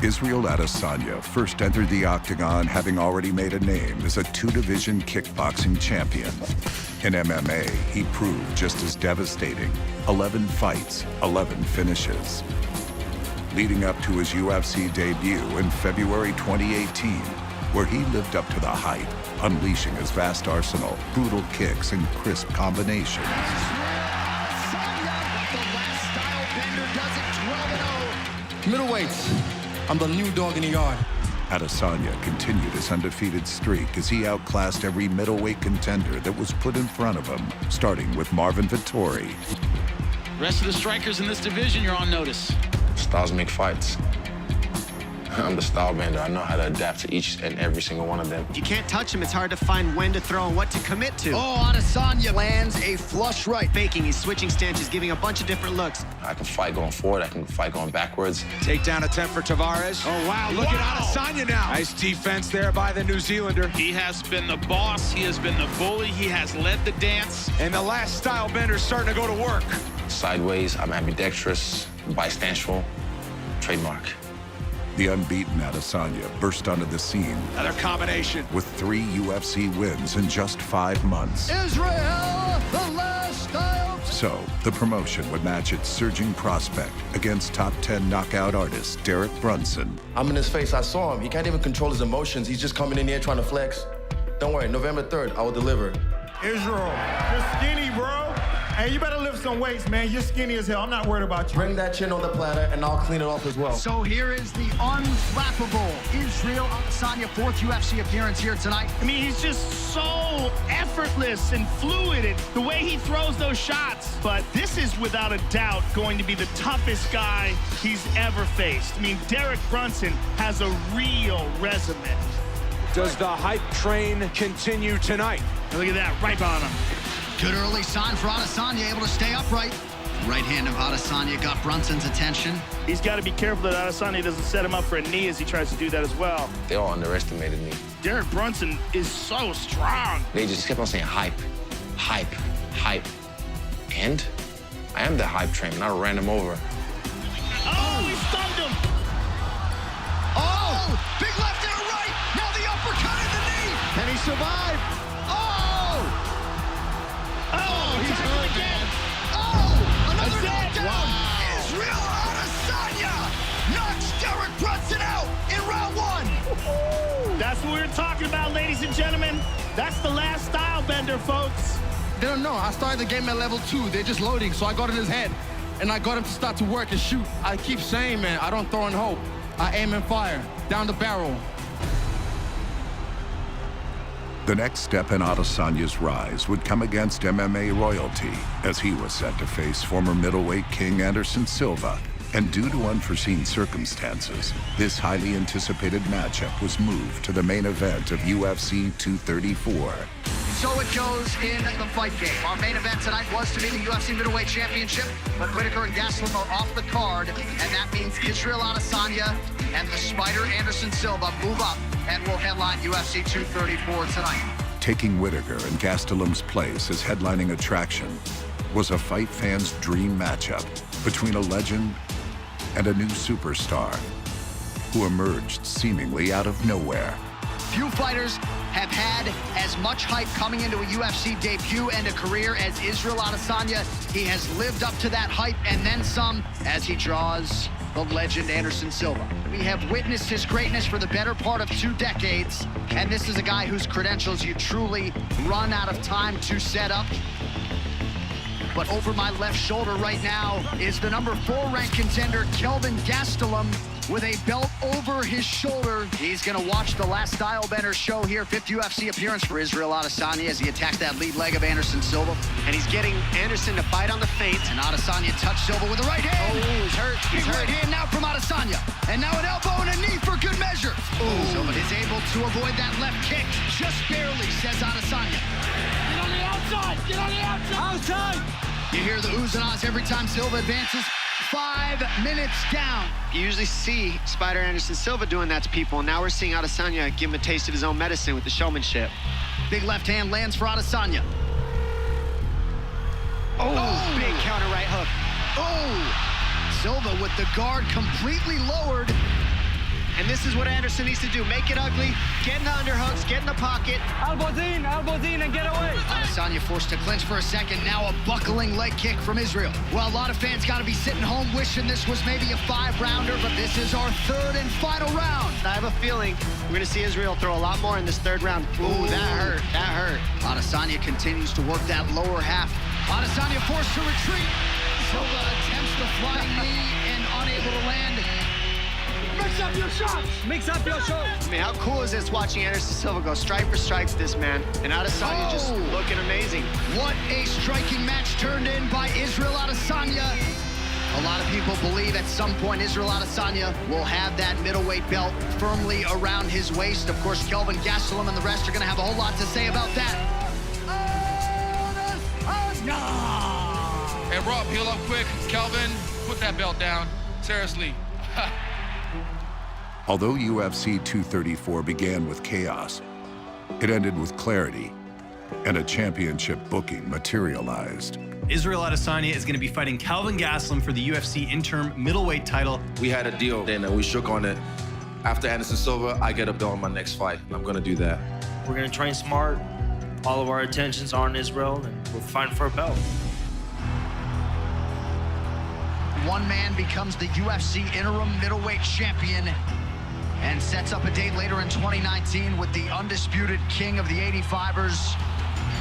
Israel Adesanya first entered the octagon having already made a name as a two-division kickboxing champion. In MMA, he proved just as devastating. 11 fights, 11 finishes. Leading up to his UFC debut in February 2018, where he lived up to the hype, unleashing his vast arsenal, brutal kicks, and crisp combinations. The Last Stylebender does it 12-0. Middleweights, I'm the new dog in the yard. Adesanya continued his undefeated streak as he outclassed every middleweight contender that was put in front of him, starting with Marvin Vettori. Rest of the strikers in this division, you're on notice. Styles make fights. I'm the Stylebender. I know how to adapt to each and every single one of them. If you can't touch him, it's hard to find when to throw and what to commit to. Oh, Adesanya lands a flush right. Faking, he's switching stances, giving a bunch of different looks. I can fight going forward. I can fight going backwards. Takedown attempt for Tavares. Oh, wow. Look at Adesanya now. Nice defense there by the New Zealander. He has been the boss. He has been the bully. He has led the dance. And the Last Stylebender's starting to go to work. Sideways, I'm ambidextrous, bisexual, trademark. The unbeaten Adesanya burst onto the scene Another combination. with 3 UFC wins in just 5 months. Israel, the Last Stylebender. So, the promotion would match its surging prospect against top 10 knockout artist Derek Brunson. I'm in his face. I saw him. He can't even control his emotions. He's just coming in here trying to flex. Don't worry, November 3rd, I will deliver. Israel, you're skinny, bro. Hey, you better lift some weights, man. You're skinny as hell. I'm not worried about you. Bring that chin on the platter, and I'll clean it off as well. So here is the unflappable Israel Adesanya, 4th UFC appearance here tonight. I mean, he's just so effortless and fluid, and the way he throws those shots. But this is, without a doubt, going to be the toughest guy he's ever faced. I mean, Derek Brunson has a real resume. Does the hype train continue tonight? Look at that, right on him. Good early sign for Adesanya, able to stay upright. Right hand of Adesanya got Brunson's attention. He's got to be careful that Adesanya doesn't set him up for a knee as he tries to do that as well. They all underestimated me. Derek Brunson is so strong. They just kept on saying hype, hype, hype. And I am the hype train, and I ran him over. Oh, he stunned him. Oh, big left and a right. Now the uppercut in the knee. Can he survive? Oh, he's hurt again. Oh, another That's it. knockdown. Wow. Israel Adesanya knocks Derek Brunson out in round 1. That's what we were talking about, ladies and gentlemen. That's the Last Stylebender, folks. They don't know. I started the game at level 2. They're just loading, so I got in his head, and I got him to start to work and shoot. I keep saying, man, I don't throw and hope. I aim and fire, down the barrel. The next step in Adesanya's rise would come against MMA royalty, as he was set to face former middleweight king Anderson Silva. And due to unforeseen circumstances, this highly anticipated matchup was moved to the main event of UFC 234. So it goes in the fight game. Our main event tonight was to be the UFC Middleweight Championship, but Whitaker and Gastelum are off the card, and that means Israel Adesanya and the Spider Anderson Silva move up and will headline UFC 234 tonight. Taking Whitaker and Gastelum's place as headlining attraction was a fight fan's dream matchup between a legend and a new superstar who emerged seemingly out of nowhere. Few fighters have had as much hype coming into a UFC debut and a career as Israel Adesanya. He has lived up to that hype and then some as he draws the legend Anderson Silva. We have witnessed his greatness for the better part of 2 decades, and this is a guy whose credentials you truly run out of time to set up. But over my left shoulder right now is the number 4 ranked contender, Kelvin Gastelum, with a belt over his shoulder. He's gonna watch the Last Stylebender show here, 5th UFC appearance for Israel Adesanya as he attacks that lead leg of Anderson Silva. And he's getting Anderson to bite on the feint. And Adesanya touched Silva with the right hand. Oh, he's hurt. He's Big hurt. right hand now from Adesanya. And now an elbow and a knee for good measure. Oh, Silva is able to avoid that left kick. Just barely, says Adesanya. Get on the outside. Get on the outside. Outside. You hear the oohs and ahs every time Silva advances. 5 minutes down. You usually see Spider Anderson Silva doing that to people, and now we're seeing Adesanya give him a taste of his own medicine with the showmanship. Big left hand lands for Adesanya. Oh, big counter right hook. Oh! Silva with the guard completely lowered. And this is what Anderson needs to do. Make it ugly, get in the underhooks, get in the pocket. Albozine, and get away. Adesanya forced to clinch for a second. Now a buckling leg kick from Israel. Well, a lot of fans got to be sitting home wishing this was maybe a 5-rounder, but this is our third and final round. I have a feeling we're going to see Israel throw a lot more in this third round. Ooh, that hurt. That hurt. Adesanya continues to work that lower half. Adesanya forced to retreat. Silva attempts the flying knee and unable to land. Mix up your shots. Mix up your shots. I mean, how cool is this watching Anderson Silva go strike for strike to this man? And Adesanya just looking amazing. What a striking match turned in by Israel Adesanya. A lot of people believe at some point Israel Adesanya will have that middleweight belt firmly around his waist. Of course, Kelvin Gastelum and the rest are going to have a whole lot to say about that. Hey, Rob, heal up quick. Kelvin, put that belt down. Seriously. Although UFC 234 began with chaos, it ended with clarity, and a championship booking materialized. Israel Adesanya is going to be fighting Kelvin Gastelum for the UFC interim middleweight title. We had a deal, and we shook on it. After Anderson Silva, I get a belt in my next fight, and I'm going to do that. We're going to train smart. All of our attentions are on Israel, and we're fighting for a belt. One man becomes the UFC interim middleweight champion and sets up a date later in 2019 with the undisputed king of the 85ers,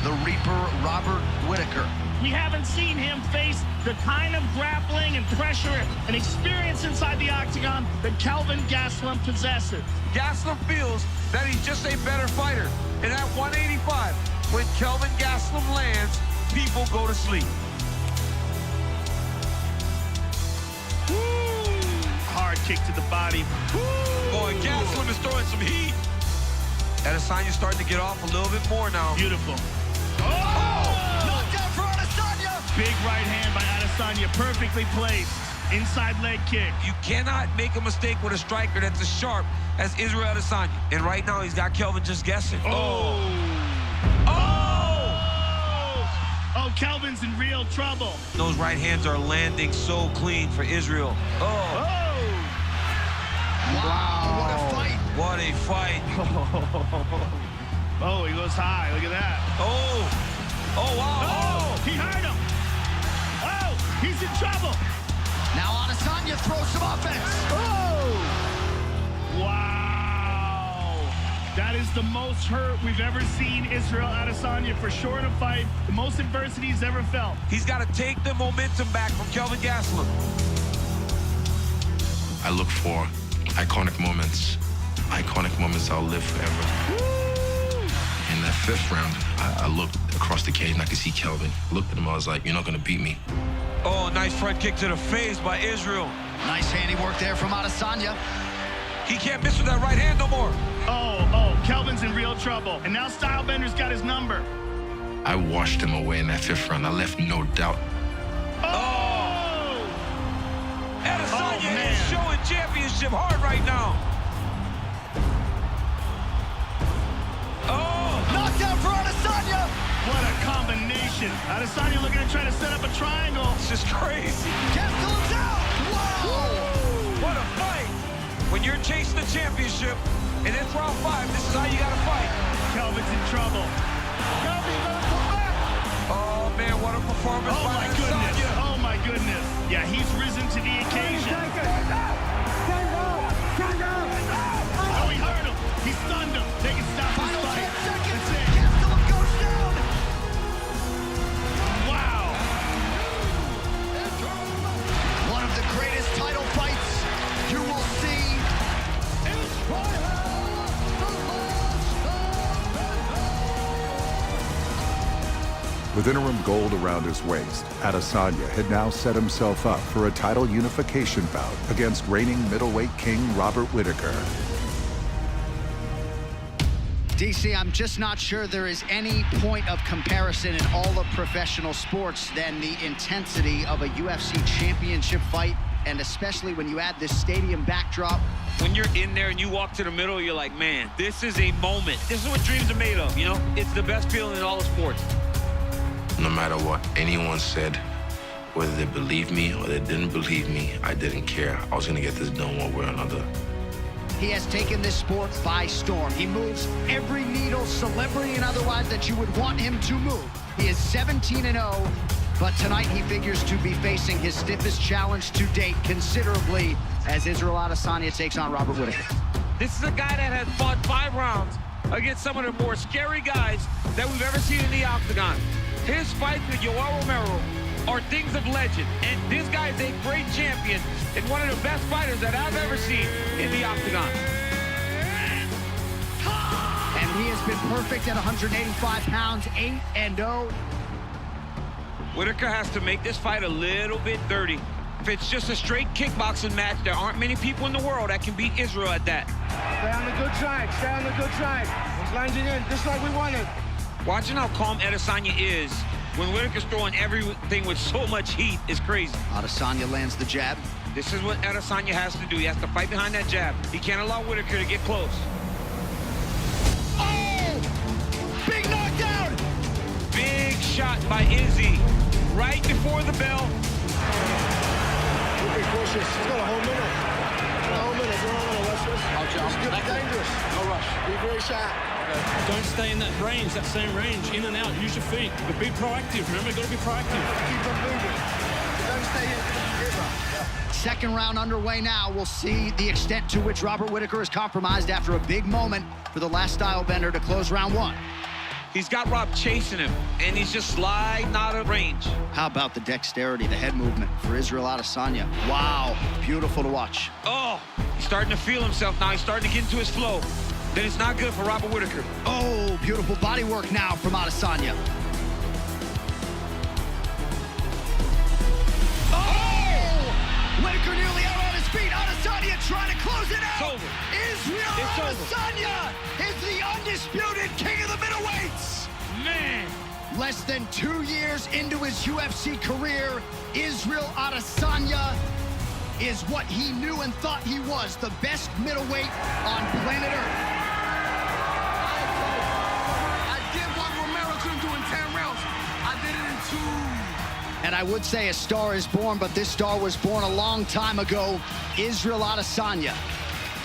the Reaper, Robert Whittaker. We haven't seen him face the kind of grappling and pressure and experience inside the octagon that Kelvin Gastelum possesses. Gastelum feels that he's just a better fighter. And at 185, when Kelvin Gastelum lands, people go to sleep. Hard kick to the body. Boy, Gastelum is throwing some heat. Adesanya's starting to get off a little bit more now. Beautiful. Knockdown for Adesanya! Big right hand by Adesanya, perfectly placed. Inside leg kick. You cannot make a mistake with a striker that's as sharp as Israel Adesanya. And right now, he's got Kelvin just guessing. Oh, Kelvin's in real trouble. Those right hands are landing so clean for Israel. Wow, what a fight. What a fight. Oh, he goes high. Look at that. Wow. Oh, he hurt him. Oh, he's in trouble. Now Adesanya throws some offense. Wow. That is the most hurt we've ever seen Israel Adesanya for sure in a fight. The most adversity he's ever felt. He's got to take the momentum back from Kelvin Gastelum. I look for iconic moments I'll live forever. In that fifth round, I looked across the cage and I could see Kelvin. I looked at him, I was like, you're not gonna beat me. Oh, nice front kick to the face by Israel. Nice handiwork there from Adesanya. He can't miss with that right hand no more. Kelvin's in real trouble. And now Stylebender's got his number. I washed him away in that fifth round. I left no doubt. Adesanya is showing championship hard right now. Knockdown for Adesanya. What a combination. Adesanya looking to try to set up a triangle. It's just crazy. Gastelum's out. Wow. What a fight. When you're chasing the championship, and it's round 5, this is how you got to fight. Kelvin's in trouble. Kelvin, you better come back. Oh, man, what a performance by Adesanya. Oh, my goodness. Yeah, he's risen to the occasion. Oh, he hurt him. He stunned him. They can stop this fight. That's it. Gastelum goes down. Wow. One of the greatest title fights you will see. With interim gold around his waist, Adesanya had now set himself up for a title unification bout against reigning middleweight king Robert Whittaker. DC, I'm just not sure there is any point of comparison in all of professional sports than the intensity of a UFC championship fight, and especially when you add this stadium backdrop. When you're in there and you walk to the middle, you're like, man, this is a moment. This is what dreams are made of, you know? It's the best feeling in all of sports. No matter what anyone said, whether they believed me or they didn't believe me, I didn't care. I was gonna get this done one way or another. he has taken this sport by storm. He moves every needle, celebrity and otherwise, that you would want him to move. He is 17-0, but tonight he figures to be facing his stiffest challenge to date considerably as Israel Adesanya takes on Robert Whittaker. This is a guy that has fought 5 rounds against some of the more scary guys that we've ever seen in the octagon. His fights with Yoel Romero are things of legend, and this guy is a great champion and one of the best fighters that I've ever seen in the octagon. And he has been perfect at 185 pounds, 8-0. Whittaker has to make this fight a little bit dirty. If it's just a straight kickboxing match, there aren't many people in the world that can beat Israel at that. Stay on the good track. Stay on the good track. It's lunging in just like we wanted. Watching how calm Adesanya is when Whittaker's throwing everything with so much heat is crazy. Adesanya lands the jab. This is what Adesanya has to do. He has to fight behind that jab. He can't allow Whittaker to get close. Oh! Big knockdown! Big shot by Izzy right before the bell. Be cautious. He's got a whole minute. A whole minute. You don't want to rush this. It's good. Dangerous. No rush. Be very sharp. Don't stay in that range, that same range. In and out. Use your feet. But be proactive. Remember, got to be proactive. Keep on moving. Don't stay in ever. Second round underway now. We'll see the extent to which Robert Whittaker is compromised after a big moment for the Last Stylebender to close round 1. He's got Rob chasing him, and he's just sliding out of range. How about the dexterity, the head movement for Israel Adesanya? Wow, beautiful to watch. Oh, he's starting to feel himself now. He's starting to get into his flow. Then it's not good for Robert Whittaker. Oh, beautiful body work now from Adesanya. Oh! Whittaker nearly out on his feet. Adesanya trying to close it out. It's over. Israel Adesanya is the undisputed king of the middleweights. Man. Less than 2 years into his UFC career, Israel Adesanya is what he knew and thought he was, the best middleweight on planet Earth. I did what Romero couldn't do in 10 rounds. I did it in 2. And I would say a star is born, but this star was born a long time ago. Israel Adesanya,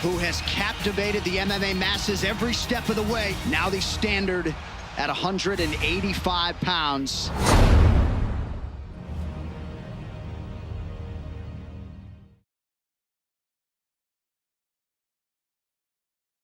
who has captivated the MMA masses every step of the way. Now the standard at 185 pounds.